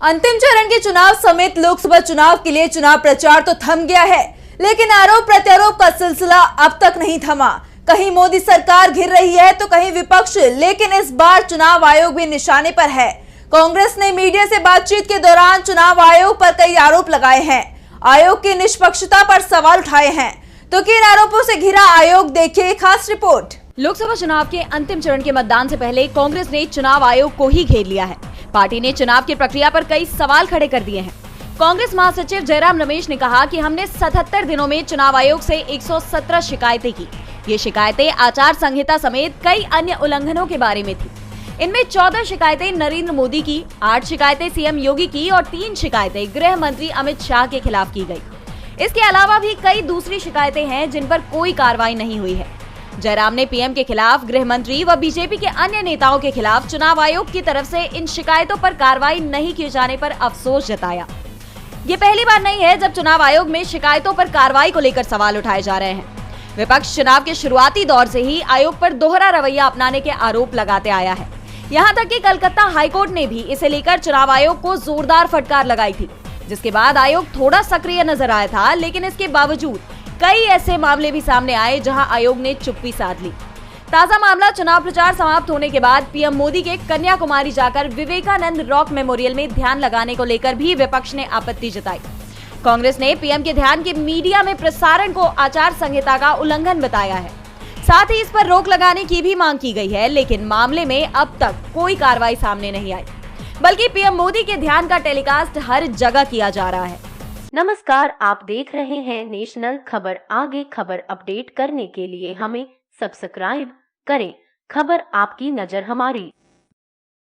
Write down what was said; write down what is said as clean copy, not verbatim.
अंतिम चरण के चुनाव समेत लोकसभा चुनाव के लिए चुनाव प्रचार तो थम गया है, लेकिन आरोप प्रत्यारोप का सिलसिला अब तक नहीं थमा। कहीं मोदी सरकार घिर रही है तो कहीं विपक्ष, लेकिन इस बार चुनाव आयोग भी निशाने पर है। कांग्रेस ने मीडिया से बातचीत के दौरान चुनाव आयोग पर कई आरोप लगाए हैं, आयोग की निष्पक्षता पर सवाल उठाए हैं। तो किन आरोपों से घिरा आयोग, देखिए खास रिपोर्ट। लोकसभा चुनाव के अंतिम चरण के मतदान से पहले कांग्रेस ने चुनाव आयोग को ही घेर लिया है। पार्टी ने चुनाव की प्रक्रिया पर कई सवाल खड़े कर दिए हैं। कांग्रेस महासचिव जयराम रमेश ने कहा कि हमने 77 दिनों में चुनाव आयोग से 117 शिकायतें की। ये शिकायतें आचार संहिता समेत कई अन्य उल्लंघनों के बारे में थी। इनमें 14 शिकायतें नरेंद्र मोदी की, 8 शिकायतें सीएम योगी की और 3 शिकायतें गृह मंत्री अमित शाह के खिलाफ की गई। इसके अलावा भी कई दूसरी शिकायतें हैं जिन पर कोई कार्रवाई नहीं हुई है। जयराम ने पीएम के खिलाफ, गृह मंत्री व बीजेपी के अन्य नेताओं के खिलाफ चुनाव आयोग की तरफ से इन शिकायतों पर कार्रवाई नहीं किए जाने पर अफसोस जताया। ये पहली बार नहीं है जब चुनाव आयोग में शिकायतों पर कार्रवाई को लेकर सवाल उठाए जा रहे हैं। विपक्ष चुनाव के शुरुआती दौर से ही आयोग पर दोहरा रवैया अपनाने के आरोप लगाते आया है। यहाँ तक कि कलकत्ता हाईकोर्ट ने भी इसे लेकर चुनाव आयोग को जोरदार फटकार लगाई थी, जिसके बाद आयोग थोड़ा सक्रिय नजर आया था। लेकिन इसके बावजूद कई ऐसे मामले भी सामने आए जहां आयोग ने चुप्पी साध ली। ताजा मामला, चुनाव प्रचार समाप्त होने के बाद पीएम मोदी के कन्याकुमारी जाकर विवेकानंद रॉक मेमोरियल में ध्यान लगाने को लेकर भी विपक्ष ने आपत्ति जताई। कांग्रेस ने पीएम के ध्यान के मीडिया में प्रसारण को आचार संहिता का उल्लंघन बताया है। साथ ही इस पर रोक लगाने की भी मांग की गई है, लेकिन मामले में अब तक कोई कार्रवाई सामने नहीं आई, बल्कि पीएम मोदी के ध्यान का टेलीकास्ट हर जगह किया जा रहा है। नमस्कार, आप देख रहे हैं नेशनल खबर। आगे खबर अपडेट करने के लिए हमें सब्सक्राइब करें। खबर आपकी नजर हमारी।